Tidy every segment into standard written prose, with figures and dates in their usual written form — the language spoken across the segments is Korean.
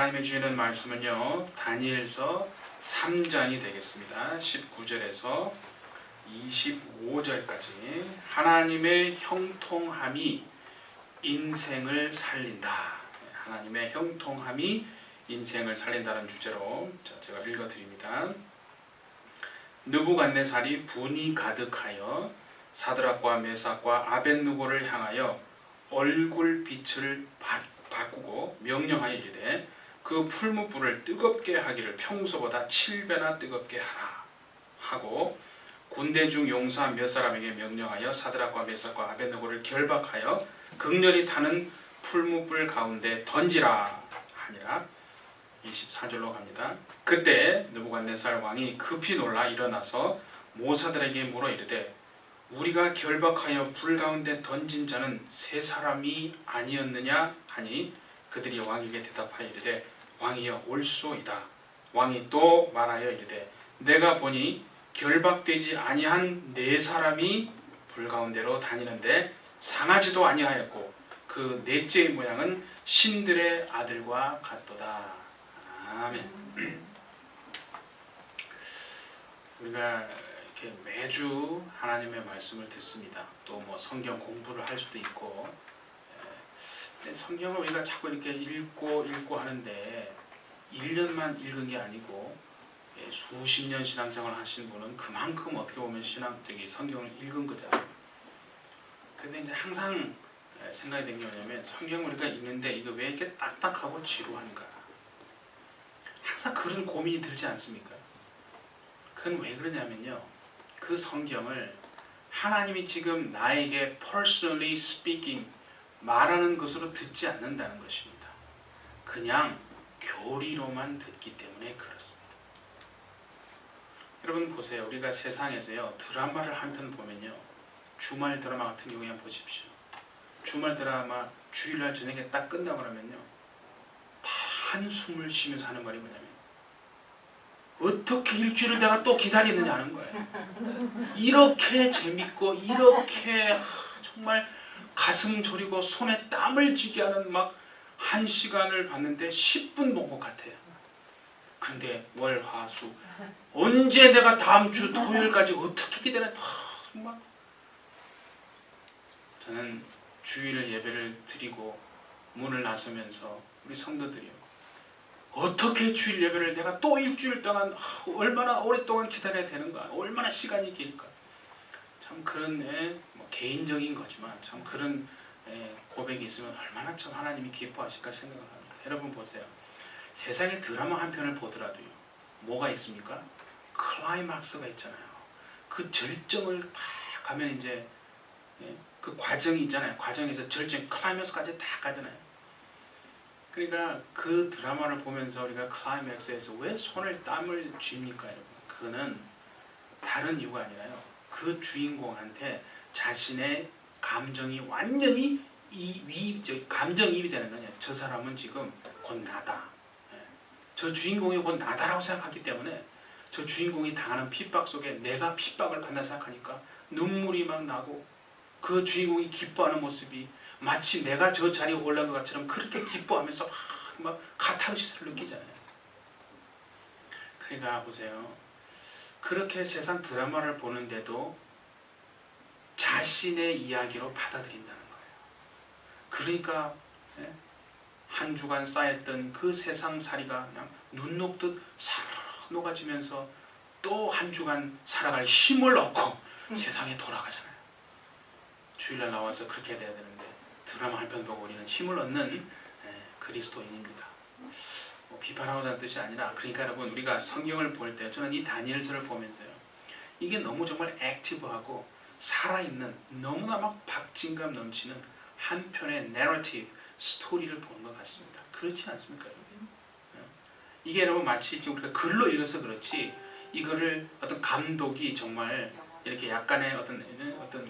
하나님의 주시는 말씀은요, 다니엘서 3장이 되겠습니다. 19절에서 25절까지 하나님의 형통함이 인생을 살린다. 하나님의 형통함이 인생을 살린다는 주제로 제가 읽어드립니다. 느부갓네살이 분이 가득하여 사드락과 메삭과 아벳느고를 향하여 얼굴빛을 바꾸고 명령하여 이르되 그 풀무불을 뜨겁게 하기를 평소보다 7배나 뜨겁게 하라 하고 군대 중 용사 몇 사람에게 명령하여 사드락과 메삭과 아벳느고를 결박하여 극렬히 타는 풀무불 가운데 던지라 하니라. 24절로 갑니다. 그때 느부갓네살 왕이 급히 놀라 일어나서 모사들에게 물어 이르되 우리가 결박하여 불 가운데 던진 자는 세 사람이 아니었느냐 하니 그들이 왕에게 대답하여 이르되 왕이여 옳소이다. 왕이 또 말하여 이르되 내가 보니 결박되지 아니한 네 사람이 불 가운데로 다니는데 상하지도 아니하였고 그 넷째의 모양은 신들의 아들과 같도다. 아멘. 우리가 이렇게 매주 하나님의 말씀을 듣습니다. 또 뭐 성경 공부를 할 수도 있고, 성경을 우리가 자꾸 이렇게 읽고 하는데 1년만 읽은 게 아니고 수십 년 신앙생활 하신 분은 그만큼 어떻게 보면 성경을 읽은 거잖아요. 그런데 이제 항상 생각이 된 게 뭐냐면 성경을 우리가 읽는데 이거 왜 이렇게 딱딱하고 지루한가? 항상 그런 고민이 들지 않습니까? 그건 왜 그러냐면요, 그 성경을 하나님이 지금 나에게 personally speaking 말하는 것으로 듣지 않는다는 것입니다. 그냥 교리로만 듣기 때문에 그렇습니다. 여러분 보세요. 우리가 세상에서요 드라마를 한 편 보면요, 주말 드라마 같은 경우에 보십시오. 주말 드라마 주일날 저녁에 딱 끝나고 나면요 다 한숨을 쉬면서 하는 말이 뭐냐면 어떻게 일주일을 내가 또 기다리느냐 하는 거예요. 이렇게 재밌고 이렇게 정말 가슴 저리고 손에 땀을 쥐게 하는 막 1시간을 봤는데 10분 본 것 같아요. 그런데 월, 화, 수 언제 내가 다음 주 토요일까지 어떻게 기다려? 정말 저는 주일 예배를 드리고 문을 나서면서 우리 성도들이요, 어떻게 주일 예배를 내가 또 일주일 동안 얼마나 오랫동안 기다려야 되는가, 얼마나 시간이 길까. 참 그런 뭐 개인적인 거지만 참 그런 고백이 있으면 얼마나 참 하나님이 기뻐하실까 생각을 합니다. 여러분 보세요. 세상에 드라마 한 편을 보더라도요 뭐가 있습니까? 클라이막스가 있잖아요. 그 절정을 막 가면 이제 그 과정이 있잖아요. 과정에서 절정 클라이맥스까지 다 가잖아요. 그러니까 그 드라마를 보면서 우리가 클라이맥스에서 왜 손을 땀을 쥡니까 여러분? 그거는 다른 이유가 아니라요, 그 주인공한테 자신의 감정이 완전히 감정이입이 되는 거냐. 저 사람은 지금 곧 나다. 저 주인공이 곧 나다라고 생각하기 때문에 저 주인공이 당하는 핍박 속에 내가 핍박을 받는다 생각하니까 눈물이 막 나고, 그 주인공이 기뻐하는 모습이 마치 내가 저 자리에 올라간 것처럼 그렇게 기뻐하면서 막 카타르시스를 느끼잖아요. 그러니까 보세요. 그렇게 세상 드라마를 보는데도 자신의 이야기로 받아들인다는 거예요. 그러니까 한 주간 쌓였던 그 세상살이가 그냥 눈 녹듯 사르르 녹아지면서 또 한 주간 살아갈 힘을 얻고 세상에 돌아가잖아요. 주일날 나와서 그렇게 돼야 되는데 드라마 한 편 보고 우리는 힘을 얻는 그리스도인입니다. 뭐 비판하고자 하는 뜻이 아니라, 그러니까 여러분 우리가 성경을 볼 때 저는 이 다니엘서를 보면서요, 이게 너무 정말 액티브하고 살아있는, 너무나 막 박진감 넘치는 한 편의 내러티브 스토리를 보는 것 같습니다. 그렇지 않습니까 여러분? 이게 여러분 마치 지금 우리가 글로 읽어서 그렇지, 이거를 어떤 감독이 정말 이렇게 약간의 어떤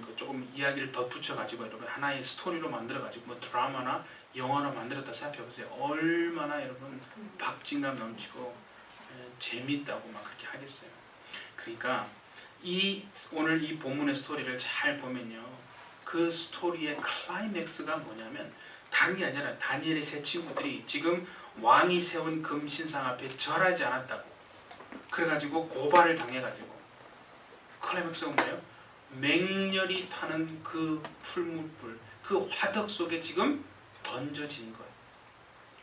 그 조금 이야기를 덧붙여 가지고 여러분 하나의 스토리로 만들어 가지고 뭐 드라마나 영화로 만들었다 생각해 보세요. 얼마나 여러분 박진감 넘치고 재밌다고 막 그렇게 하겠어요. 그러니까 오늘 이 본문의 스토리를 잘 보면요, 그 스토리의 클라이맥스가 뭐냐면 다른 게 아니라 다니엘의 세 친구들이 지금 왕이 세운 금신상 앞에 절하지 않았다고. 그래가지고 고발을 당해가지고 클라이맥스가 뭐예요? 맹렬히 타는 그 풀무불, 그 화덕 속에 지금 던져진 거예요.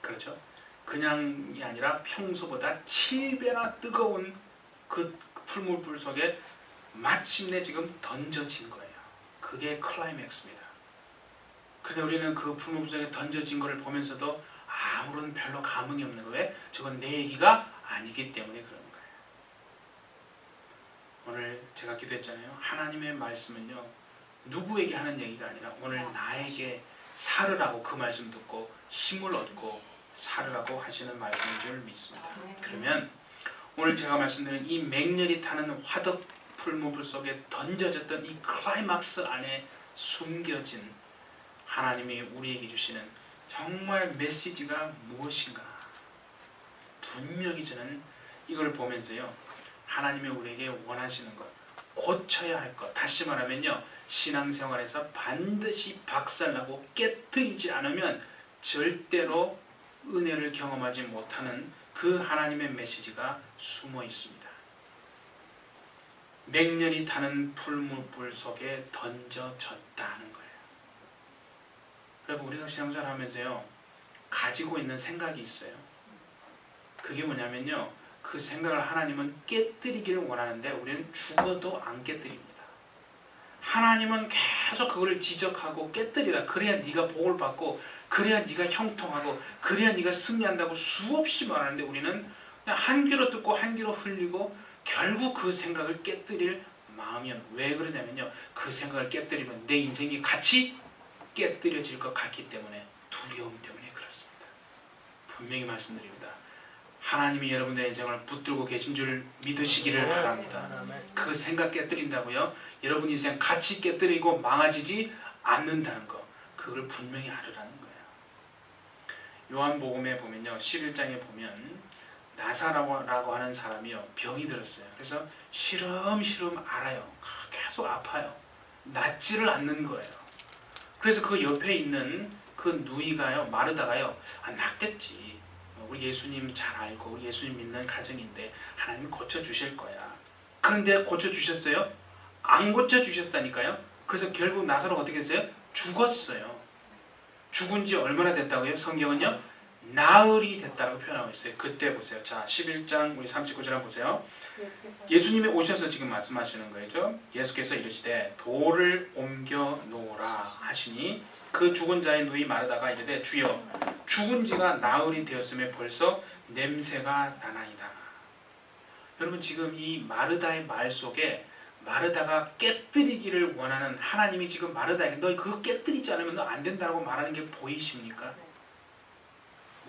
그렇죠? 그냥이 아니라 평소보다 7배나 뜨거운 그 풀무불 속에 마침내 지금 던져진 거예요. 그게 클라이맥스입니다. 그런데 우리는 그 풀무불 속에 던져진 것을 보면서도 아무런 별로 감흥이 없는 거예요. 저건 내 얘기가 아니기 때문에 그런 거예요. 오늘 제가 기도했잖아요. 하나님의 말씀은요, 누구에게 하는 얘기가 아니라 오늘 나에게 살으라고 그 말씀 듣고 힘을 얻고 살으라고 하시는 말씀인 줄 믿습니다. 그러면 오늘 제가 말씀드린 이 맹렬히 타는 화덕 풀무불 속에 던져졌던 이 클라이막스 안에 숨겨진 하나님이 우리에게 주시는 정말 메시지가 무엇인가. 분명히 저는 이걸 보면서요, 하나님이 우리에게 원하시는 것, 고쳐야 할 것, 다시 말하면요, 신앙생활에서 반드시 박살나고 깨트리지 않으면 절대로 은혜를 경험하지 못하는 그 하나님의 메시지가 숨어 있습니다. 맹렬히 타는 풀무불 속에 던져졌다는 거예요. 여러분, 우리가 신앙생활 하면서요, 가지고 있는 생각이 있어요. 그게 뭐냐면요, 그 생각을 하나님은 깨뜨리기를 원하는데 우리는 죽어도 안 깨뜨립니다. 하나님은 계속 그거를 지적하고 깨뜨리라. 그래야 네가 복을 받고, 그래야 네가 형통하고, 그래야 네가 승리한다고 수없이 말하는데 우리는 그냥 한 귀로 듣고 한 귀로 흘리고 결국 그 생각을 깨뜨릴 마음이 없는. 왜 그러냐면요, 그 생각을 깨뜨리면 내 인생이 같이 깨뜨려질 것 같기 때문에, 두려움 때문에 그렇습니다. 분명히 말씀드립니다. 하나님이 여러분들의 인생을 붙들고 계신 줄 믿으시기를 바랍니다. 그 생각 깨뜨린다고요? 여러분 인생 같이 깨뜨리고 망가지지 않는다는 거, 그걸 분명히 알으라는 거예요. 요한복음에 보면요, 11장에 보면 나사라고 하는 사람이요, 병이 들었어요. 그래서 시름시름 앓아요. 계속 아파요. 낫지를 않는 거예요. 그래서 그 옆에 있는 그 누이가요, 마르다가요, 낫겠지. 우리 예수님 잘 알고 우리 예수님 믿는 가정인데 하나님이 고쳐주실 거야. 그런데 고쳐주셨어요? 안 고쳐주셨다니까요. 그래서 결국 나사로가 어떻게 됐어요? 죽었어요. 죽은 지 얼마나 됐다고요? 성경은요, 나흘이 됐다고 표현하고 있어요. 그때 보세요. 자, 11장 우리 39절 보세요. 예수님이 오셔서 지금 말씀하시는 거죠. 예수께서 이르시되 돌을 옮겨 놓으라 하시니 그 죽은 자의 누이 마르다가 이르되 주여 죽은 지가 나흘이 되었음에 벌써 냄새가 나나이다. 여러분, 지금 이 마르다의 말 속에 마르다가 깨뜨리기를 원하는 하나님이 지금 마르다에게 너 그거 깨뜨리지 않으면 너 안 된다고 말하는 게 보이십니까?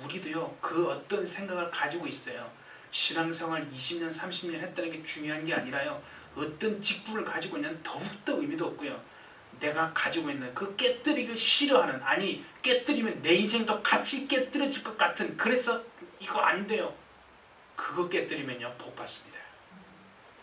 우리도요, 그 어떤 생각을 가지고 있어요. 신앙생활 20년 30년 했다는 게 중요한 게 아니라요, 어떤 직분을 가지고 있는 더욱더 의미도 없고요, 내가 가지고 있는 그 깨뜨리기를 싫어하는, 아니 깨뜨리면 내 인생도 같이 깨뜨려질 것 같은, 그래서 이거 안 돼요, 그거 깨뜨리면요 복 받습니다.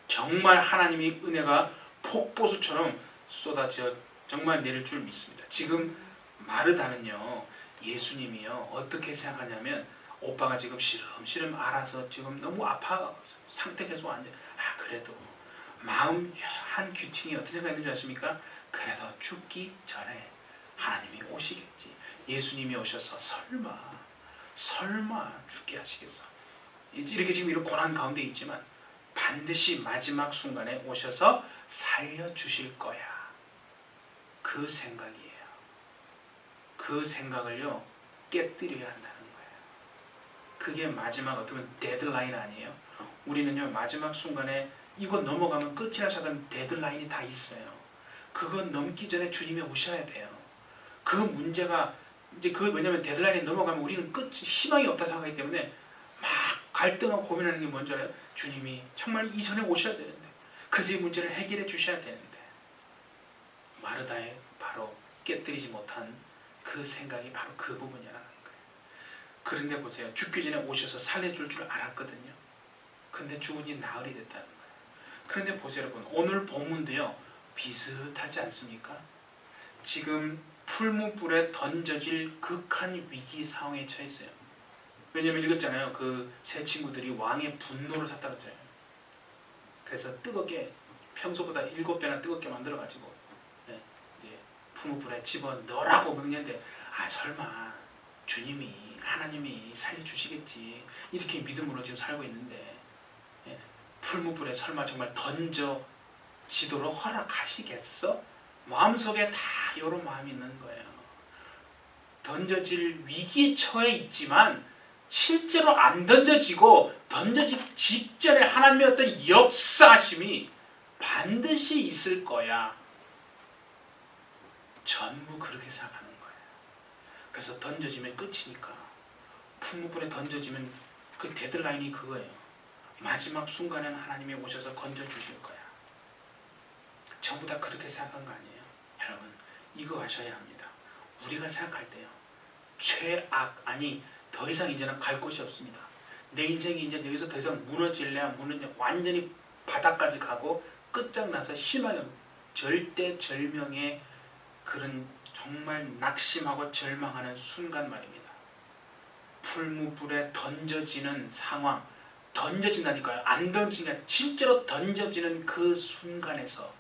정말 하나님이 은혜가 폭포수처럼 쏟아져 정말 내릴 줄 믿습니다. 지금 마르다는요, 예수님이요 어떻게 생각하냐면, 오빠가 지금 시름시름 앓아서 지금 너무 아파 상태 계속 안 돼. 그래도 마음 한 귀퉁이 어떻게 생각했는지 아십니까? 그래도 죽기 전에 하나님이 오시겠지. 예수님이 오셔서 설마 죽게 하시겠어. 이렇게 지금 이런 고난 가운데 있지만 반드시 마지막 순간에 오셔서 살려주실 거야. 그 생각이에요. 그 생각을요 깨뜨려야 한다는 거예요. 그게 마지막 어떻게 보면 데드라인 아니에요? 우리는요 마지막 순간에 이거 넘어가면 끝이라 생각하는 데드라인이 다 있어요. 그건 넘기 전에 주님이 오셔야 돼요. 그 문제가 이제 그 왜냐면 데드라인에 넘어가면 우리는 끝 희망이 없다 생각하기 때문에 막 갈등하고 고민하는 게 뭔지 알아요? 주님이 정말 이전에 오셔야 되는데, 그래서 이 문제를 해결해 주셔야 되는데, 마르다의 바로 깨뜨리지 못한 그 생각이 바로 그 부분이라는 거예요. 그런데 보세요, 죽기 전에 오셔서 살려줄 줄 알았거든요. 근데 죽은 지 나흘이 됐다는 거예요. 그런데 보세요 여러분, 오늘 본문도요 비슷하지 않습니까? 지금 풀무불에 던져질 극한 위기 상황에 처했어요. 왜냐면 읽었잖아요. 그 세 친구들이 왕의 분노를 샀다 그랬잖아요. 그래서 뜨겁게 평소보다 7배나 뜨겁게 만들어가지고 이제 풀무불에 집어 넣으라고 명령했는데 설마 주님이 하나님이 살려주시겠지 이렇게 믿음으로 지금 살고 있는데 풀무불에 설마 정말 던져지도록 허락하시겠어? 마음속에 다 이런 마음이 있는 거예요. 던져질 위기에 처해 있지만 실제로 안 던져지고 던져지기 직전에 하나님의 어떤 역사하심이 반드시 있을 거야. 전부 그렇게 생각하는 거예요. 그래서 던져지면 끝이니까. 풀무불에 던져지면 그 데드라인이 그거예요. 마지막 순간에는 하나님이 오셔서 건져주실 거야. 전부 다 그렇게 생각한 거 아니에요. 여러분 이거 아셔야 합니다. 우리가 생각할 때요. 최악 아니 더 이상 이제는 갈 곳이 없습니다. 내 인생이 이제 여기서 더 이상 무너질래야 무너져 완전히 바닥까지 가고 끝장나서 심하게 절대절명의 그런 정말 낙심하고 절망하는 순간 말입니다. 풀무불에 던져지는 상황, 던져진다니까요. 안 던지냐 실제로 던져지는 그 순간에서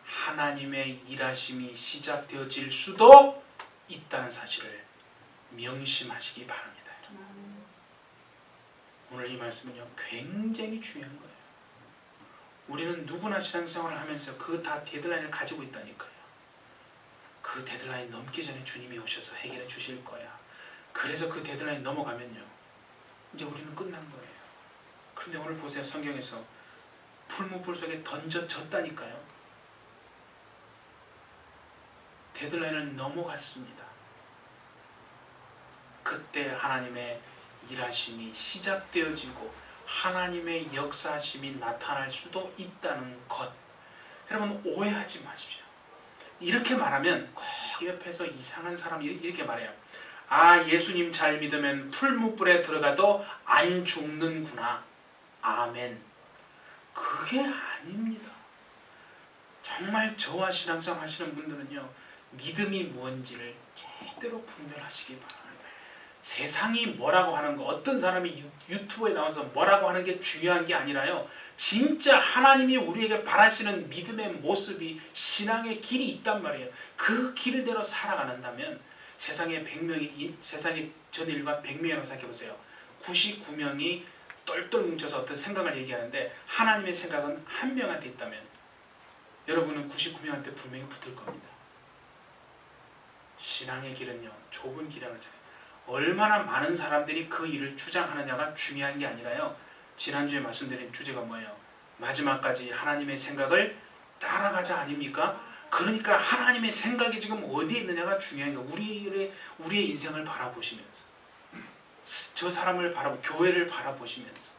하나님의 일하심이 시작되어질 수도 있다는 사실을 명심하시기 바랍니다. 오늘 이 말씀은요 굉장히 중요한 거예요. 우리는 누구나 신앙생활을 하면서 그 다 데드라인을 가지고 있다니까요. 그 데드라인 넘기 전에 주님이 오셔서 해결해 주실 거야. 그래서 그 데드라인 넘어가면요 이제 우리는 끝난 거예요. 그런데 오늘 보세요. 성경에서 풀무불 속에 던져졌다니까요. 데드라인을 넘어갔습니다. 그때 하나님의 일하심이 시작되어지고 하나님의 역사하심이 나타날 수도 있다는 것. 여러분 오해하지 마십시오. 이렇게 말하면 꼭 옆에서 이상한 사람이 이렇게 말해요. 예수님 잘 믿으면 풀무불에 들어가도 안 죽는구나. 아멘. 그게 아닙니다. 정말 저와 신앙생활 하시는 분들은요. 믿음이 무엇인지를 제대로 분별하시기 바랍니다. 세상이 뭐라고 하는 거 어떤 사람이 유튜브에 나와서 뭐라고 하는 게 중요한 게 아니라요. 진짜 하나님이 우리에게 바라시는 믿음의 모습이 신앙의 길이 있단 말이에요. 그 길대로 살아간다면 세상에 100명이 세상에 전 인류가 100명이라고 생각해보세요. 99명이 똘똘 뭉쳐서 어떤 생각을 얘기하는데 하나님의 생각은 한 명한테 있다면 여러분은 99명한테 분명히 붙을 겁니다. 신앙의 길은요 좁은 길이라고 하잖아요. 얼마나 많은 사람들이 그 일을 주장하느냐가 중요한 게 아니라요. 지난주에 말씀드린 주제가 뭐예요? 마지막까지 하나님의 생각을 따라가자 아닙니까? 그러니까 하나님의 생각이 지금 어디에 있느냐가 중요한 거예요. 우리의 인생을 바라보시면서 저 사람을 바라보고 교회를 바라보시면서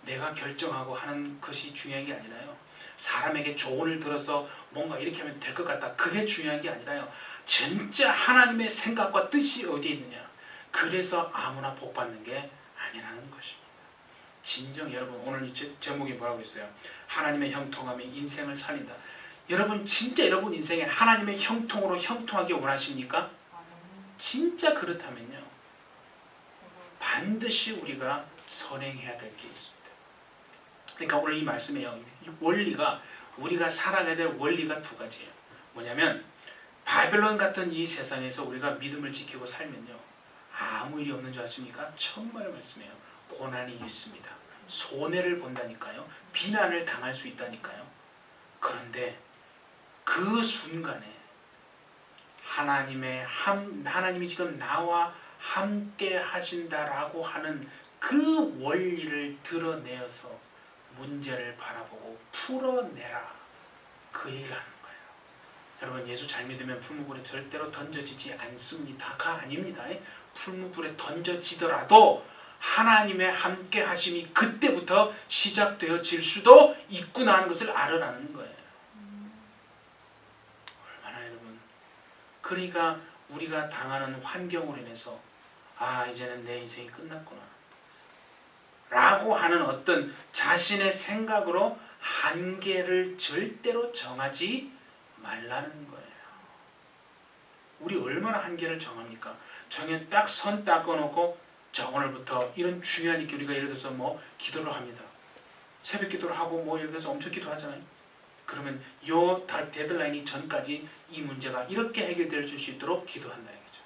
내가 결정하고 하는 것이 중요한 게 아니라요. 사람에게 조언을 들어서 뭔가 이렇게 하면 될 것 같다. 그게 중요한 게 아니라요. 진짜 하나님의 생각과 뜻이 어디에 있느냐. 그래서 아무나 복받는 게 아니라는 것입니다. 진정 여러분 오늘 이 제목이 뭐라고 했어요? 하나님의 형통함이 인생을 살린다. 여러분 진짜 여러분 인생에 하나님의 형통으로 형통하기 원하십니까? 진짜 그렇다면요. 반드시 우리가 선행해야 될 게 있습니다. 그러니까 오늘 이 말씀에요. 원리가 우리가 살아가야 될 원리가 두 가지예요. 뭐냐면 바벨론 같은 이 세상에서 우리가 믿음을 지키고 살면요. 아무 일이 없는 줄 아십니까? 정말 말씀해요. 고난이 있습니다. 손해를 본다니까요. 비난을 당할 수 있다니까요. 그런데 그 순간에 하나님이 지금 나와 함께 하신다라고 하는 그 원리를 드러내어서 문제를 바라보고 풀어내라. 그 얘기를 하는 거예요. 여러분 예수 잘 믿으면 풀무불에 절대로 던져지지 않습니다가 아닙니다. 풀무불에 던져지더라도 하나님의 함께 하심이 그때부터 시작되어질 수도 있구나 하는 것을 알으라는 거예요. 얼마나 여러분 그러니까 우리가 당하는 환경으로 인해서 이제는 내 인생이 끝났구나 라고 하는 어떤 자신의 생각으로 한계를 절대로 정하지 말라는 거예요. 우리 얼마나 한계를 정합니까? 정해 딱 선 닦아놓고 자 오늘부터 이런 중요한 게 우리가 예를 들어서 뭐 기도를 합니다. 새벽 기도를 하고 뭐 예를 들어서 엄청 기도하잖아요. 그러면 요 데드라인이 전까지 이 문제가 이렇게 해결될 수 있도록 기도한다 이거죠.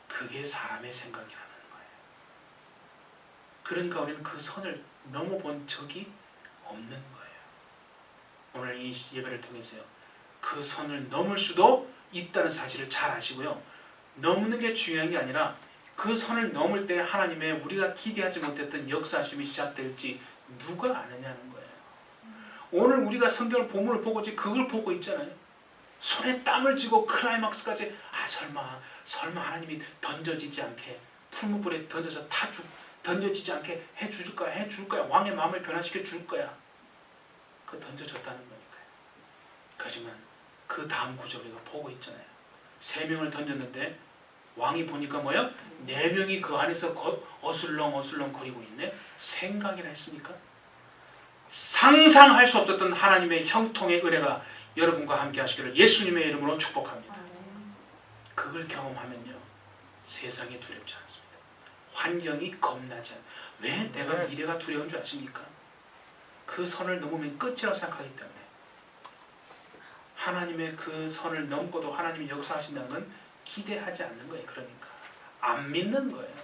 그게 사람의 생각이라는 거예요. 그러니까 우리는 그 선을 넘어본 적이 없는 거예요. 오늘 이 예배를 통해서요. 그 선을 넘을 수도 있다는 사실을 잘 아시고요. 넘는 게 중요한 게 아니라 그 선을 넘을 때 하나님의 우리가 기대하지 못했던 역사심이 시작될지 누가 아느냐는 거예요. 오늘 우리가 성경 본문을 보고 그걸 보고 있잖아요. 손에 땀을 쥐고 클라이막스까지 설마 하나님이 던져지지 않게 풀무불에 던져서 던져지지 않게 해줄 거야. 왕의 마음을 변화시켜 줄 거야. 그 던져졌다는 거니까요. 하지만 그 다음 구절 우리가 보고 있잖아요. 3명을 던졌는데 왕이 보니까 뭐요? 4명이 그 안에서 어슬렁 거리고 있네. 생각이나 했습니까? 상상할 수 없었던 하나님의 형통의 은혜가 여러분과 함께 하시기를 예수님의 이름으로 축복합니다. 그걸 경험하면요. 세상이 두렵지 않습니다. 환경이 겁나지 않아요. 왜 내가 미래가 두려운 줄 아십니까? 그 선을 넘으면 끝이라고 생각하기 때문에 하나님의 그 선을 넘고도 하나님이 역사하신다는 건 기대하지 않는 거예요. 그러니까 안 믿는 거예요.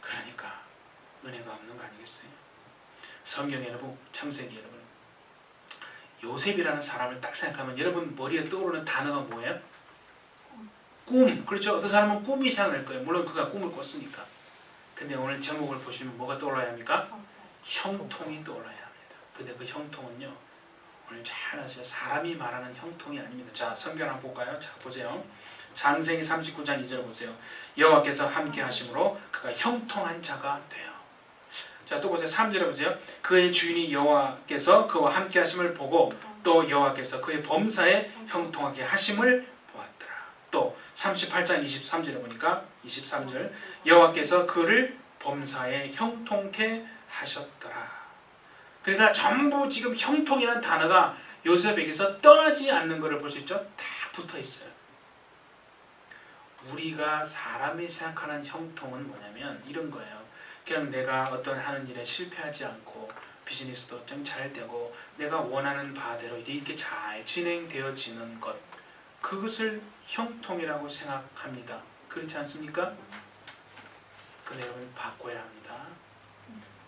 그러니까 은혜가 없는 거 아니겠어요? 성경에 여러분, 창세기 여러분, 요셉이라는 사람을 딱 생각하면 여러분 머리에 떠오르는 단어가 뭐예요? 꿈. 그렇죠? 어떤 사람은 꿈이 생각날 거예요. 물론 그가 꿈을 꿨으니까. 근데 오늘 제목을 보시면 뭐가 떠올라야 합니까? 형통이 떠올라야 합니다. 근데 그 형통은요, 오늘 잘 아세요. 사람이 말하는 형통이 아닙니다. 자, 성경 한번 볼까요? 자, 보세요. 창세기 39장 2절 보세요. 여호와께서 함께 하심으로 그가 형통한 자가 돼요. 자, 또 보세요. 3절에 보세요. 그의 주인이 여호와께서 그와 함께 하심을 보고 또 여호와께서 그의 범사에 형통하게 하심을 보았더라. 또 38장 23절에 보니까 23절 여호와께서 그를 범사에 형통케 하셨더라. 그러니까 전부 지금 형통이라는 단어가 요셉에게서 떠나지 않는 것을 볼 수 있죠. 다 붙어 있어요. 우리가 사람이 생각하는 형통은 뭐냐면 이런 거예요. 그냥 내가 어떤 하는 일에 실패하지 않고 비즈니스도 좀 잘 되고 내가 원하는 바대로 이렇게 잘 진행되어지는 것, 그것을 형통이라고 생각합니다. 그렇지 않습니까? 근데 여러분 바꿔야 합니다.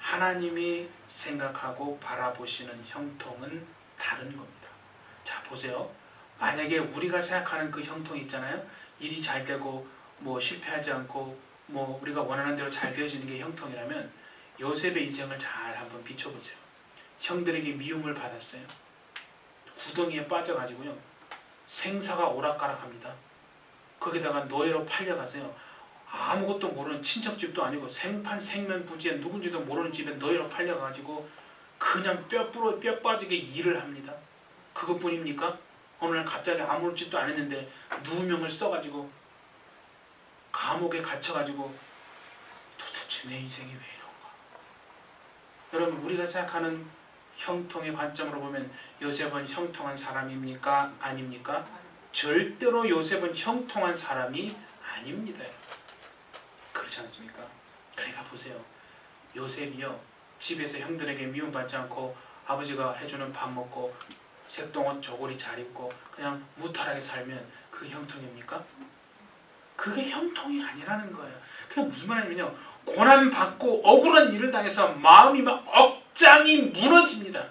하나님이 생각하고 바라보시는 형통은 다른 겁니다. 자, 보세요. 만약에 우리가 생각하는 그 형통이 있잖아요. 일이 잘 되고 뭐 실패하지 않고 뭐 우리가 원하는 대로 잘 되어지는 게 형통이라면 요셉의 인생을 잘 한번 비춰보세요. 형들에게 미움을 받았어요. 구덩이에 빠져가지고요. 생사가 오락가락합니다. 거기다가 노예로 팔려가서요. 아무것도 모르는 친척집도 아니고 생판 생면부지에 누군지도 모르는 집에 노예로 팔려가지고 그냥 뼈 빠지게 일을 합니다. 그것뿐입니까? 어느 날 갑자기 아무렇지도 않았는데 누명을 써가지고 감옥에 갇혀가지고 도대체 내 인생이 왜 이런가? 여러분, 우리가 생각하는 형통의 관점으로 보면 요셉은 형통한 사람입니까? 아닙니까? 절대로 요셉은 형통한 사람이 아닙니다. 그렇지 않습니까? 그러니까 보세요. 요셉이요, 집에서 형들에게 미움받지 않고 아버지가 해주는 밥 먹고 색동옷 저고리 잘 입고 그냥 무탈하게 살면 그게 형통입니까? 그게 형통이 아니라는 거예요. 그게 무슨 말이냐면요, 고난받고 억울한 일을 당해서 마음이 막 억장이 무너집니다.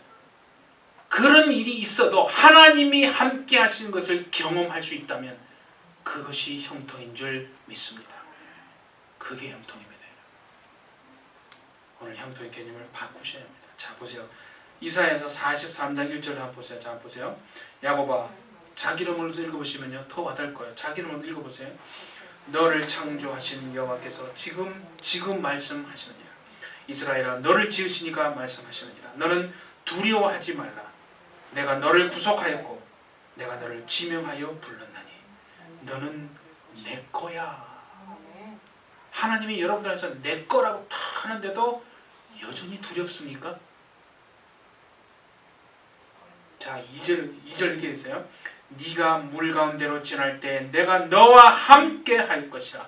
그런 일이 있어도 하나님이 함께 하신 것을 경험할 수 있다면 그것이 형통인 줄 믿습니다. 그게 형통입니다. 오늘 형통의 개념을 바꾸셔야 합니다. 자, 보세요. 이사야서 43장 1절 한번 보세요. 자, 보세요. 야곱아, 자기 이름을 읽어보시면요 더 와닿을 거예요. 자기 이름을 읽어보세요. 너를 창조하신 여호와께서 지금 말씀하시느니라. 이스라엘아, 너를 지으시니까 말씀하시느니라. 너는 두려워하지 말라. 내가 너를 구속하였고 내가 너를 지명하여 불렀나니 너는 내 거야. 하나님이 여러분들한테 내 거라고 탁 하는데도 여전히 두렵습니까? 자, 2절 이렇게 있어요. 네가 물 가운데로 지날 때 내가 너와 함께 할 것이라.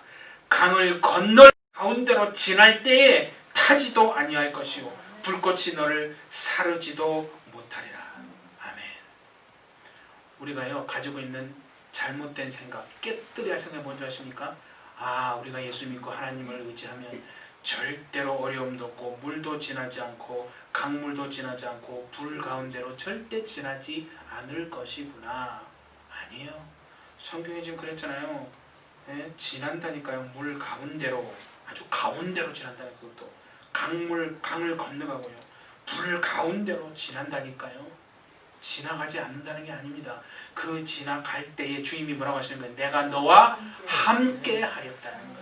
강을 건널 가운데로 지날 때에 타지도 아니할 것이요 불꽃이 너를 사르지도 못하리라. 아멘. 우리가요 가지고 있는 잘못된 생각, 깨뜨려야 생각 뭔지 아십니까? 우리가 예수 믿고 하나님을 의지하면 절대로 어려움도 없고 물도 지나지 않고 강물도 지나지 않고 불 가운데로 절대 지나지 않을 것이구나. 아니에요. 성경에 지금 그랬잖아요. 지난다니까요. 물 가운데로, 아주 가운데로 지난다는 그것도. 강을 건너가고요. 불 가운데로 지난다니까요. 지나가지 않는다는 게 아닙니다. 그 지나갈 때에 주님이 뭐라고 하시는 거예요? 내가 너와 함께 하였다는 거예요.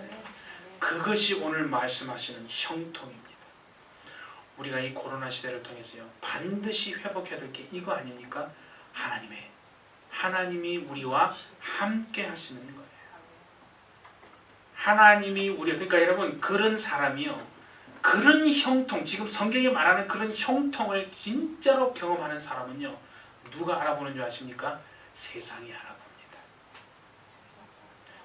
그것이 오늘 말씀하시는 형통입니다. 우리가 이 코로나 시대를 통해서요 반드시 회복해야 될 게 이거 아닙니까? 하나님이 우리와 함께 하시는 거예요. 하나님이 그러니까 여러분 그런 사람이요 그런 형통, 지금 성경이 말하는 그런 형통을 진짜로 경험하는 사람은요 누가 알아보는 줄 아십니까? 세상이 알아봅니다.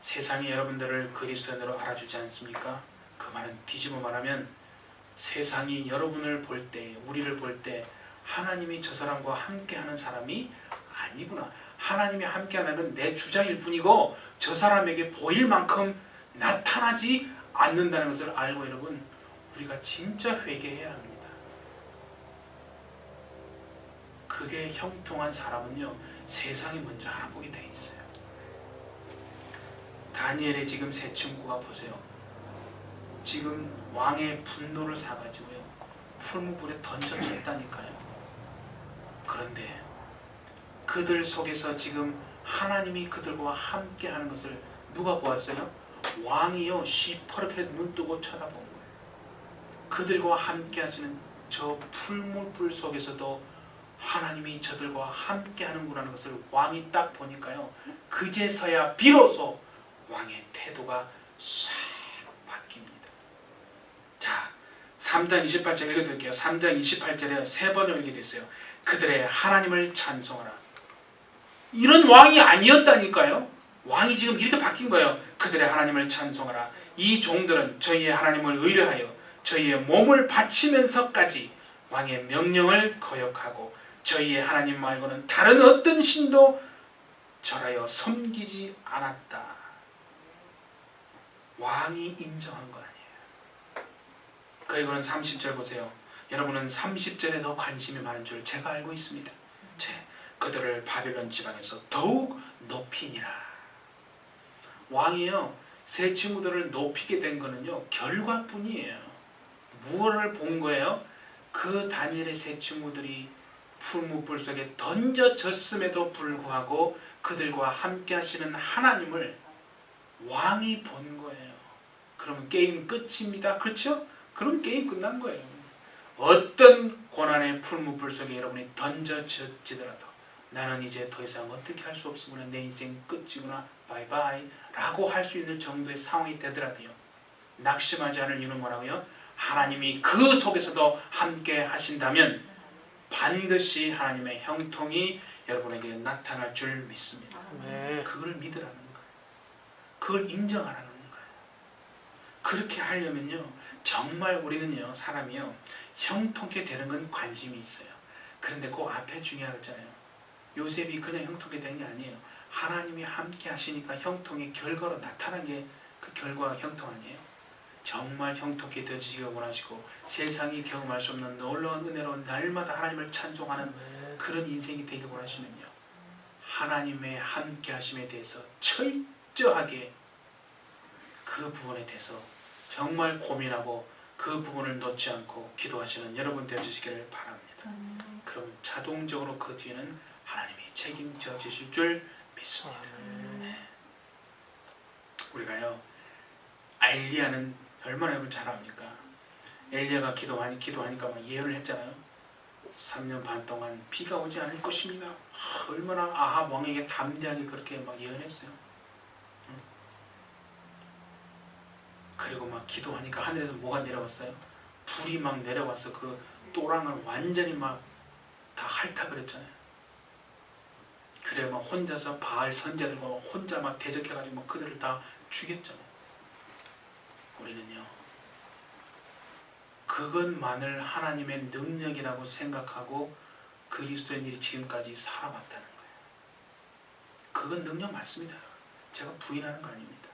세상이 여러분들을 그리스도인으로 알아주지 않습니까? 그 말은 뒤집어 말하면 세상이 여러분을 볼 때, 우리를 볼 때 하나님이 저 사람과 함께하는 사람이 아니구나. 하나님이 함께하는 내 주장일 뿐이고 저 사람에게 보일 만큼 나타나지 않는다는 것을 알고 여러분 우리가 진짜 회개해야 합니다. 그게 형통한 사람은요 세상이 먼저 알아보게 돼 있어요. 다니엘의 지금 세 친구가 보세요. 지금 왕의 분노를 사가지고요 풀무불에 던져졌다니까요. 그런데 그들 속에서 지금 하나님이 그들과 함께 하는 것을 누가 보았어요? 왕이요 시퍼렇게 눈 뜨고 쳐다본 거예요. 그들과 함께 하시는 저 풀무불 속에서도 하나님이 저들과 함께 하는구나 하는 것을 왕이 딱 보니까요 그제서야 비로소 왕의 태도가 싹 바뀝니다. 자, 3장 28절 읽어드릴게요. 3장 28절에 세 번을 읽게 됐어요. 그들의 하나님을 찬송하라. 이런 왕이 아니었다니까요. 왕이 지금 이렇게 바뀐 거예요. 그들의 하나님을 찬송하라. 이 종들은 저희의 하나님을 의뢰하여 저희의 몸을 바치면서까지 왕의 명령을 거역하고 저희의 하나님 말고는 다른 어떤 신도 절하여 섬기지 않았다. 왕이 인정한 거 아니에요. 그리고는 30절 보세요. 여러분은 30절에 더 관심이 많은 줄 제가 알고 있습니다. 그들을 바벨론 지방에서 더욱 높이니라. 왕이요 세 친구들을 높이게 된 거는요 결과뿐이에요. 무엇을 본 거예요? 그 다니엘의 세 친구들이 풀무불 속에 던져졌음에도 불구하고 그들과 함께 하시는 하나님을 왕이 본 거예요. 그러면 게임 끝입니다. 그렇죠? 그럼 게임 끝난 거예요. 어떤 고난의 풀무불 속에 여러분이 던져지더라도 나는 이제 더 이상 어떻게 할 수 없으구나, 내 인생 끝이구나, 바이바이 라고 할 수 있는 정도의 상황이 되더라도요 낙심하지 않을 이유는 뭐라고요? 하나님이 그 속에서도 함께 하신다면 반드시 하나님의 형통이 여러분에게 나타날 줄 믿습니다. 그걸 믿으라는 거예요. 그걸 인정하라는 거예요. 그렇게 하려면요 정말 우리는요 사람이요 형통케 되는 건 관심이 있어요. 그런데 그 앞에 중요한 거 있잖아요. 요셉이 그냥 형통케 된 게 아니에요. 하나님이 함께 하시니까 형통의 결과로 나타난 게 그 결과가 형통 아니에요. 정말 형통케 되시기를 원하시고 세상이 경험할 수 없는 놀라운 은혜로 날마다 하나님을 찬송하는 그런 인생이 되길 원하시면요 하나님의 함께 하심에 대해서 철저하게 그 부분에 대해서 정말 고민하고 그 부분을 놓지 않고 기도하시는 여러분 되어주시기를 바랍니다. 그럼 자동적으로 그 뒤에는 하나님이 책임져 주실 줄 믿습니다. 우리가요 엘리야는 얼마나 여러분 잘 압니까? 엘리야가 기도하니까 막 예언을 했잖아요. 3년 반 동안 비가 오지 않을 것입니다. 얼마나 아합 왕에게 담대하게 그렇게 막 예언했어요. 그리고 막 기도하니까 하늘에서 뭐가 내려왔어요? 불이 막 내려와서 그 또랑을 완전히 막 다 핥아버렸잖아요. 그래 막 혼자서 바알 선자들과 혼자 막 대적해가지고 막 그들을 다 죽였잖아요. 우리는요, 그것만을 하나님의 능력이라고 생각하고 그리스도인들이 지금까지 살아왔다는 거예요. 그건 능력 맞습니다. 제가 부인하는 거 아닙니다.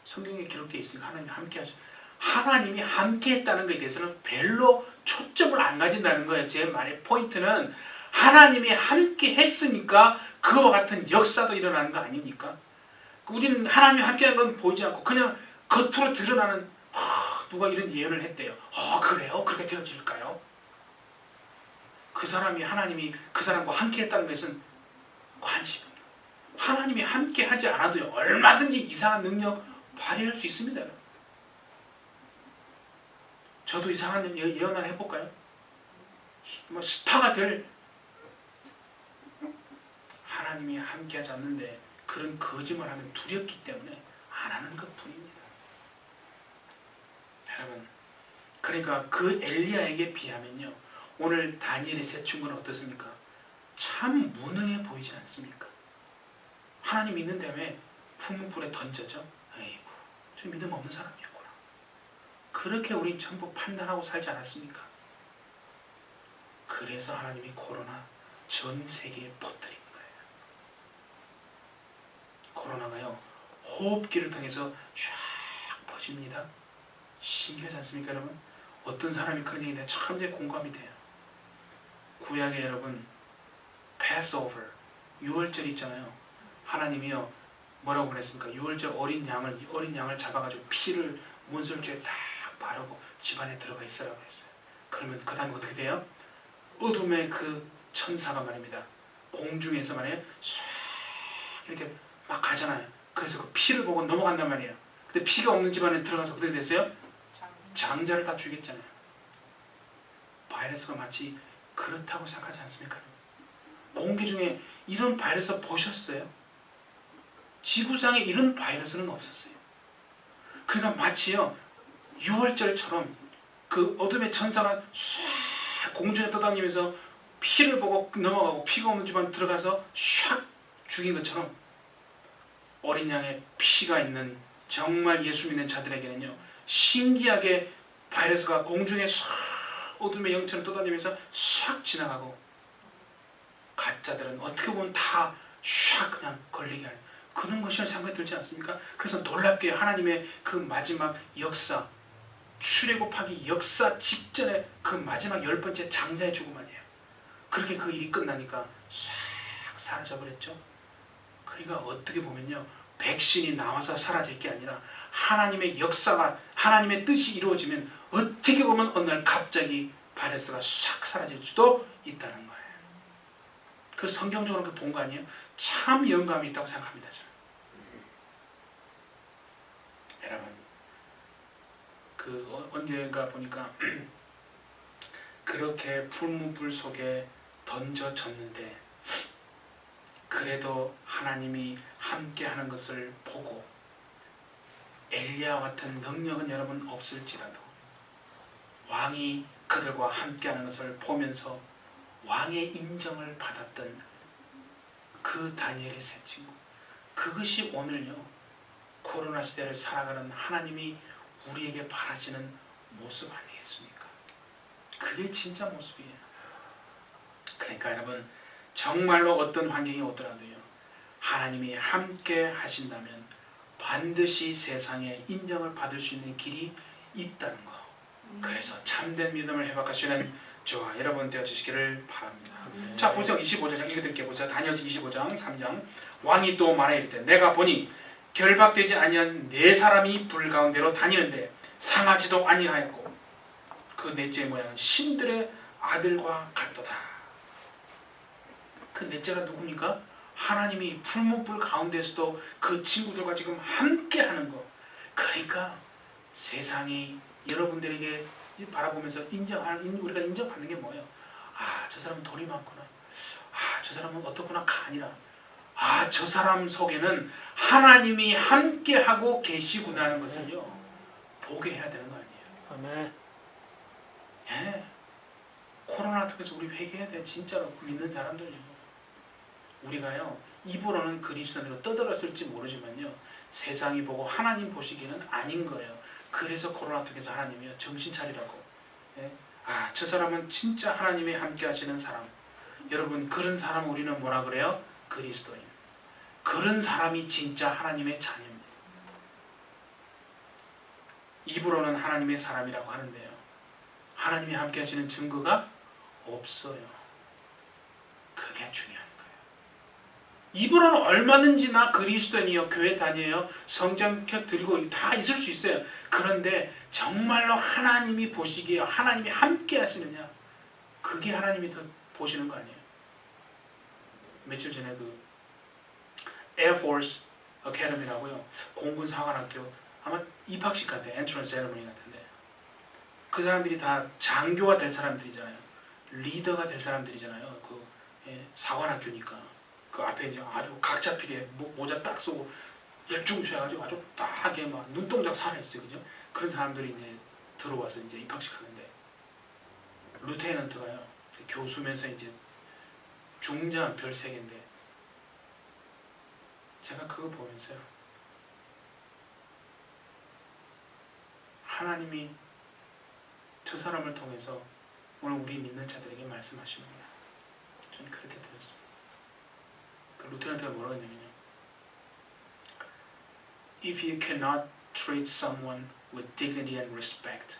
성경에 기록되어 있으니까 하나님이 함께 하죠. 하나님이 함께 했다는 것에 대해서는 별로 초점을 안 가진다는 거예요. 제 말의 포인트는 하나님이 함께 했으니까 그와 같은 역사도 일어나는 거 아닙니까? 우리는 하나님이 함께 하는 건 보이지 않고 그냥 겉으로 드러나는 누가 이런 예언을 했대요. 그래요? 그렇게 되어질까요? 그 사람이 하나님이 그 사람과 함께 했다는 것은 관심이 없어요. 하나님이 함께 하지 않아도요, 얼마든지 이상한 능력 발휘할 수 있습니다. 저도 이상한 예언 하나 해볼까요? 뭐 스타가 될 하나님이 함께 하지 않는데 그런 거짓말하면 두렵기 때문에 안 하는 것뿐입니다. 여러분, 그러니까 그 엘리야에게 비하면요, 오늘 다니엘의 세 친구는 어떻습니까? 참 무능해 보이지 않습니까? 하나님 믿는다며 풀무불에 던져져? 아이고, 저 믿음 없는 사람이었구나. 그렇게 우린 전부 판단하고 살지 않았습니까? 그래서 하나님이 코로나 전 세계에 퍼뜨린 거예요. 코로나가요, 호흡기를 통해서 쫙 퍼집니다. 신기하지 않습니까, 여러분? 어떤 사람이 그런 얘기인데 참 이제 공감이 돼요. 구약에 여러분, 패스오버, 유월절 있잖아요. 하나님이요, 뭐라고 그랬습니까? 유월절 어린 양을 잡아가지고 피를 문설주에 딱 바르고 집안에 들어가 있으라고 했어요. 그러면 그 다음에 어떻게 돼요? 어둠의 그 천사가 말입니다, 공중에서 말이에요, 쫙 이렇게 막 가잖아요. 그래서 그 피를 보고 넘어간단 말이에요. 근데 피가 없는 집안에 들어가서 어떻게 됐어요? 장자를 다 죽였잖아요. 바이러스가 마치 그렇다고 생각하지 않습니까? 공기 중에 이런 바이러스 보셨어요? 지구상에 이런 바이러스는 없었어요. 그러니까 마치요, 유월절처럼 그 어둠의 천사가 쫙 공중에 떠다니면서 피를 보고 넘어가고 피가 없는 집안 들어가서 샥 죽인 것처럼 어린 양의 피가 있는 정말 예수 믿는 자들에게는요, 신기하게 바이러스가 공중에 샥 어둠의 영처럼 떠다니면서 샥 지나가고, 가짜들은 어떻게 보면 다 샥 그냥 걸리게 하는 그런 것이 생각이 들지 않습니까? 그래서 놀랍게 하나님의 그 마지막 역사, 출애굽하기 역사 직전에 그 마지막 10번째 장자의 죽음 아니에요. 그렇게 그 일이 끝나니까 싹 사라져버렸죠. 그러니까 어떻게 보면요, 백신이 나와서 사라질 게 아니라 하나님의 역사가, 하나님의 뜻이 이루어지면 어떻게 보면 어느 날 갑자기 바이러스가 싹 사라질 수도 있다는 거예요. 그 성경적으로 그 본 거 아니에요? 참 영감이 있다고 생각합니다. 저는. 여러분, 그 언젠가 보니까 그렇게 풀무불 속에 던져졌는데 그래도 하나님이 함께 하는 것을 보고 엘리야와 같은 능력은 여러분 없을지라도 왕이 그들과 함께 하는 것을 보면서 왕의 인정을 받았던 그 다니엘의 세 친구, 그것이 오늘요, 코로나 시대를 살아가는 하나님이 우리에게 바라시는 모습 아니겠습니까? 그게 진짜 모습이에요. 그러니까 여러분, 정말로 어떤 환경이 오더라도요, 하나님이 함께 하신다면 반드시 세상에 인정을 받을 수 있는 길이 있다는 거. 그래서 참된 믿음을 회복하시는 저와 여러분 되어주시기를 바랍니다. 자, 보세요. 25장 읽어드릴게요. 보세요. 다니엘서 25장 3장. 왕이 또 말하여 이르되 내가 보니 결박되지 아니한 네 사람이 불 가운데로 다니는데 상하지도 아니하였고 그 넷째의 모양은 신들의 아들과 같도다. 그 넷째가 누굽니까? 하나님이 풀무불 가운데서도 그 친구들과 지금 함께 하는 거. 그러니까 세상이 여러분들에게 바라보면서 우리가 인정받는 게 뭐예요? 아, 저 사람은 돈이 많구나. 아, 저 사람은 어떻구나가 아니라, 아, 저 사람 속에는 하나님이 함께하고 계시구나 하는 것을요, 보게 해야 되는 거 아니에요? 아멘. 예. 코로나 통해서 우리 회개해야 돼. 진짜로 믿는 사람들요. 우리가요 입으로는 그리스도인으로 떠들었을지 모르지만요 세상이 보고 하나님 보시기에는 아닌 거예요. 그래서 코로나 통해서 하나님이요 정신 차리라고. 예? 아, 저 사람은 진짜 하나님이 함께 하시는 사람. 여러분 그런 사람 우리는 뭐라 그래요? 그리스도인. 그런 사람이 진짜 하나님의 자녀입니다. 입으로는 하나님의 사람이라고 하는데요. 하나님이 함께 하시는 증거가 없어요. 그게 중요한 거예요. 입으로는 얼마든지 나 그리스도인이요, 교회 다녀요, 성경 드리고 다 있을 수 있어요. 그런데 정말로 하나님이 보시기에 하나님이 함께 하시느냐? 그게 하나님이 더 보시는 거 아니에요? 며칠 전에 그 Air Force Academy라고요. 공군 사관학교 아마 입학식 같아요. 엔트런스 세레머니 같은데 그 사람들이 다 장교가 될 사람들이잖아요. 리더가 될 사람들이잖아요. 그 사관학교니까 그 앞에 이제 아주 각 잡히게 모자 딱 쓰고 열중 쉬어가지고 아주 딱하게 막 눈동자가 살아있어요. 그죠? 그런 사람들이 이제 들어와서 이제 입학식 하는데 루테넌트가요. 교수면서 이제 중장 별 3개인데 제가 그거 보면서요. 하나님이 저 사람을 통해서 오늘 우리 믿는 자들에게 말씀하시는구나. 저는 그렇게 들었습니다. 그 루테넌트가 뭐라고 했냐면요. If you cannot treat someone with dignity and respect,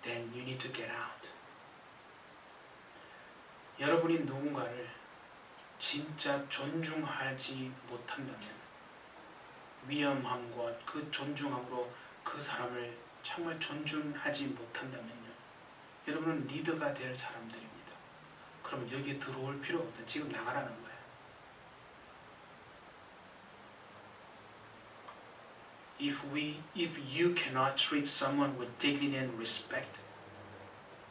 then you need to get out. 여러분이 누군가를 진짜 존중하지 못한다면 위험함과 그 존중함으로 그 사람을 정말 존중하지 못한다면요. 여러분은 리더가 될 사람들입니다. 그러면 여기에 들어올 필요가 없다. 지금 나가라는 거예요. If you cannot treat someone with dignity and respect,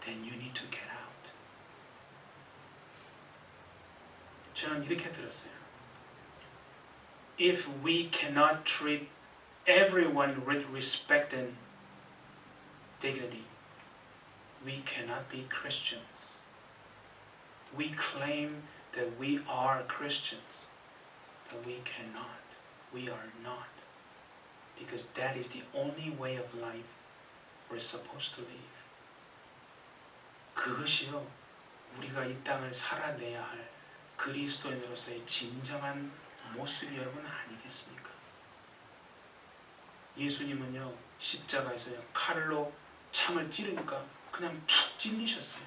then you need to get out. 저는 이렇게 들었어요. If we cannot treat everyone with respect and dignity, we cannot be Christians. We claim that we are Christians, but we cannot. We are not. Because that is the only way of life we're supposed to live. 그것이요, 우리가 이 땅을 살아내야 할 그리스도인으로서의 진정한 모습이 여러분 아니겠습니까? 예수님은요, 십자가에서요, 칼로 창을 찌르니까 그냥 푹 찔리셨어요.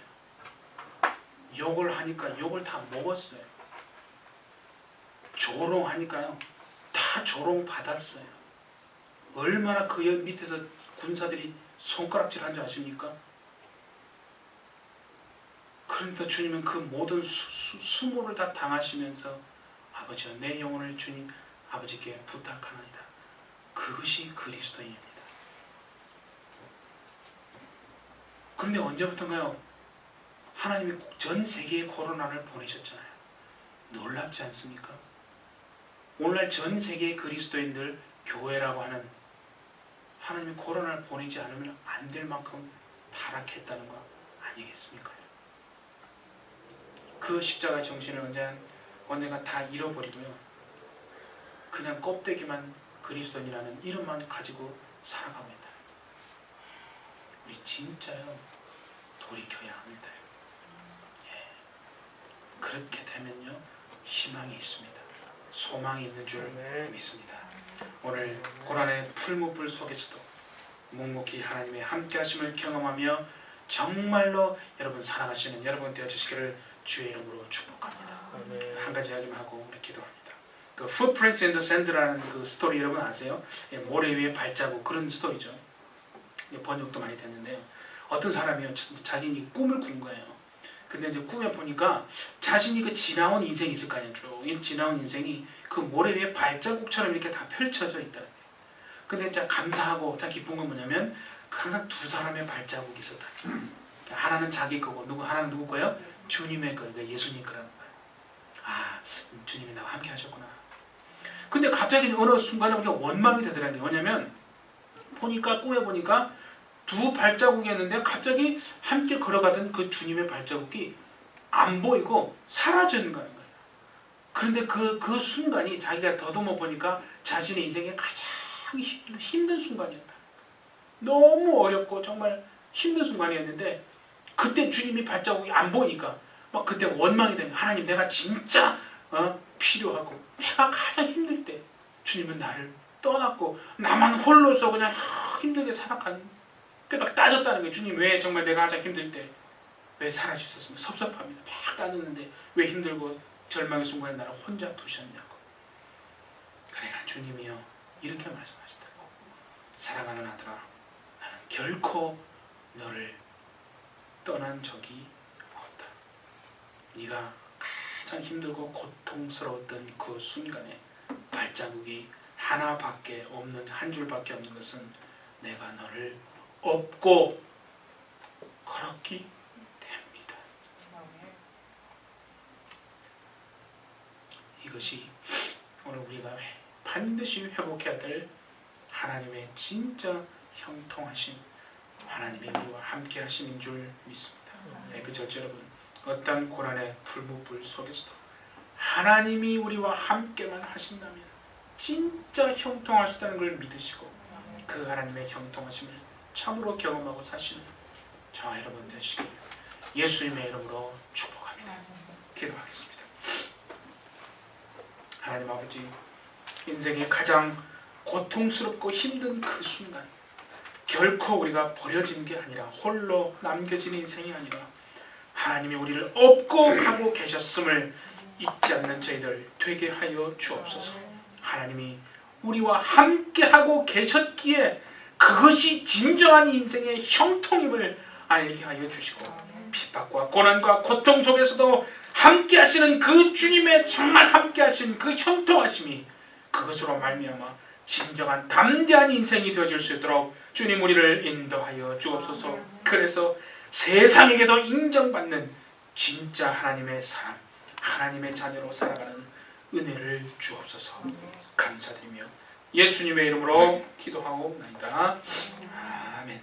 욕을 하니까 욕을 다 먹었어요. 조롱하니까요, 다 조롱 받았어요. 얼마나 그 밑에서 군사들이 손가락질 한 줄 아십니까? 그러니까 주님은 그 모든 수모를 다 당하시면서 아버지여 내 영혼을 주님 아버지께 부탁하나이다. 그것이 그리스도입니다. 그런데 언제부턴가요? 하나님이 전 세계에 코로나를 보내셨잖아요. 놀랍지 않습니까? 오늘날 전 세계의 그리스도인들 교회라고 하는 하나님이 코로나를 보내지 않으면 안 될 만큼 타락했다는 거 아니겠습니까? 그 십자가 정신을 언젠가 다 잃어버리고요. 그냥 껍데기만 그리스도인이라는 이름만 가지고 살아가고 있다. 우리 진짜요 돌이켜야 합니다. 예. 그렇게 되면요 희망이 있습니다. 소망이 있는 줄 믿습니다. 오늘 고난의 풀무불 속에서도 묵묵히 하나님의 함께하심을 경험하며 정말로 여러분 사랑하시는 여러분 되어주시기를 주의 이름으로 축복합니다. 한 가지 이야기만 하고 우리 기도합니다. 그 Footprints in the Sand라는 그 스토리 여러분 아세요? 모래 위에 발자국 그런 스토리죠. 번역도 많이 됐는데요. 어떤 사람이요 자신이 꿈을 꾼 거예요. 근데 이제 꿈에 보니까 자신이 그 지나온 인생이 있을 거 아니에요. 쭉 지나온 인생이 그 모래 위에 발자국처럼 이렇게 다 펼쳐져 있다. 근데 진짜 감사하고 참 기쁜 건 뭐냐면 항상 두 사람의 발자국이 있었다. 하나는 자기 거고 하나는 누구 거예요? 주님의 거, 예수님 거라는 거예요. 아, 주님이 나와 함께 하셨구나. 근데 갑자기 어느 순간에 보니까 원망이 되더라는 게 뭐냐면 보니까 꿈에 보니까 두 발자국이었는데 갑자기 함께 걸어가던 그 주님의 발자국이 안 보이고 사라지는 거예요. 그런데 그 순간이 자기가 더듬어 보니까 자신의 인생에 가장 힘든 순간이었다. 너무 어렵고 정말 힘든 순간이었는데 그때 주님이 발자국이 안 보이니까 막 그때 원망이 되는 거야. 하나님, 내가 진짜 필요하고 내가 가장 힘들 때 주님은 나를 떠났고 나만 홀로서 그냥 힘들게 살아가는, 막 따졌다는 거예요. 주님, 왜 정말 내가 가장 힘들 때 왜 사라지셨으면 섭섭합니다. 막 따졌는데 왜 힘들고 절망의 순간에 나를 혼자 두셨냐고. 그러니까 주님이요 이렇게 말씀하시더라고. 사랑하는 아들아, 나는 결코 너를 떠난 적이 없다. 네가 가장 힘들고 고통스러웠던 그 순간에 발자국이 하나밖에 없는, 한 줄밖에 없는 것은 내가 너를 업고 걸었기 때문이다. 이것이 오늘 우리가 반드시 회복해야 될 하나님의 진짜 형통하심, 하나님의 우리와 함께 하심인 줄 믿습니다. 그죠 여러분, 어떤 고난의 불무불 속에서도 하나님이 우리와 함께만 하신다면 진짜 형통하시다는 걸 믿으시고 그 하나님의 형통하심을 참으로 경험하고 사시는 저와 여러분 되시길 예수님의 이름으로 축복합니다. 기도하겠습니다. 하나님 아버지, 인생의 가장 고통스럽고 힘든 그 순간, 결코 우리가 버려진 게 아니라 홀로 남겨진 인생이 아니라 하나님이 우리를 업고 가고 계셨음을 잊지 않는 저희들 되게 하여 주옵소서. 하나님이 우리와 함께하고 계셨기에 그것이 진정한 인생의 형통임을 알게 하여 주시고, 핍박과 고난과 고통 속에서도 함께하시는 그 주님의 정말 함께하신 그 형통하심이 그것으로 말미암아 진정한 담대한 인생이 되어질 수 있도록 주님 우리를 인도하여 주옵소서. 그래서 세상에게도 인정받는 진짜 하나님의 사람, 하나님의 자녀로 살아가는 은혜를 주옵소서. 감사드리며 예수님의 이름으로 기도하옵나이다. 아멘.